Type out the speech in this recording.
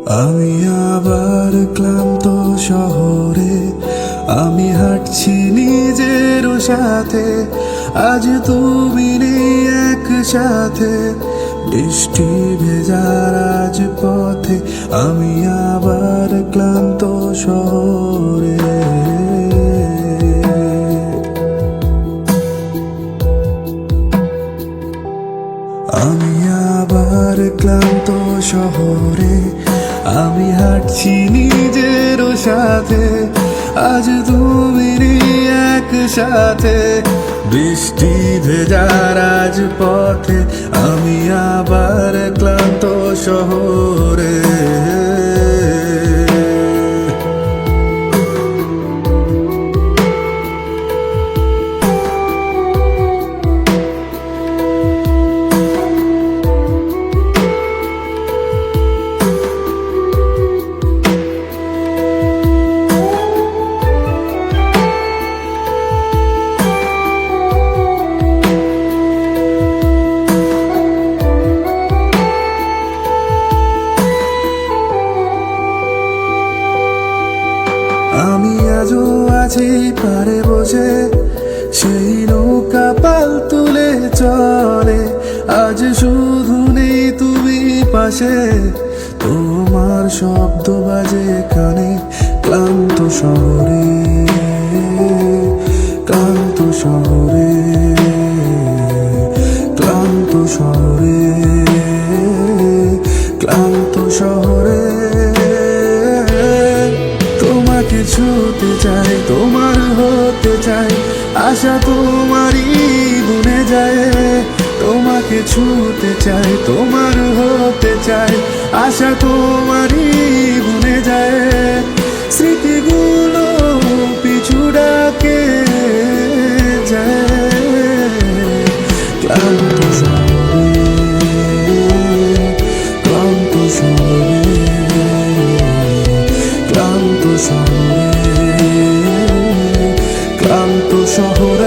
আমি আবার ক্লান্ত শহরে, আমি হাঁটছি নিজের সাথে। আজ তুমি নেই একসাথে, বৃষ্টি ভেজার আজ পথে। আমি আবার ক্লান্ত শহরে। আমি আবার ক্লান্ত শহরে, আমি হাঁটছি নিজের সাথে। আজ তুমি নেই একসাথে, বৃষ্টি ভেজার আজ পথে। আমি আবার ক্লান্ত শহরে। আমি আজও আছি পারে বসে, সেই নৌকা পাল তুলে চলে। আজ শুধু নেই তুমি পাশে, তোমার শব্দ বাজে কানে। ক্লান্ত শহরে, ক্লান্ত শহরে, ক্লান্ত শহরে, ক্লান্ত শহরে। তোমাকে ছুতে চাই, তোমার হতে চাই, আশা তোমারই বুনে যায়। তোমাকে ছুতে চাই, তোমার হতে চাই, আশা তোমারই বুনে যায়। স্মৃতিগুলো পিছু ডাকে যায়। ক্লান্ত শহরে, ক্লান্ত শহরে, ক্লান্ত শহরে, ক্লান্ত শহরে।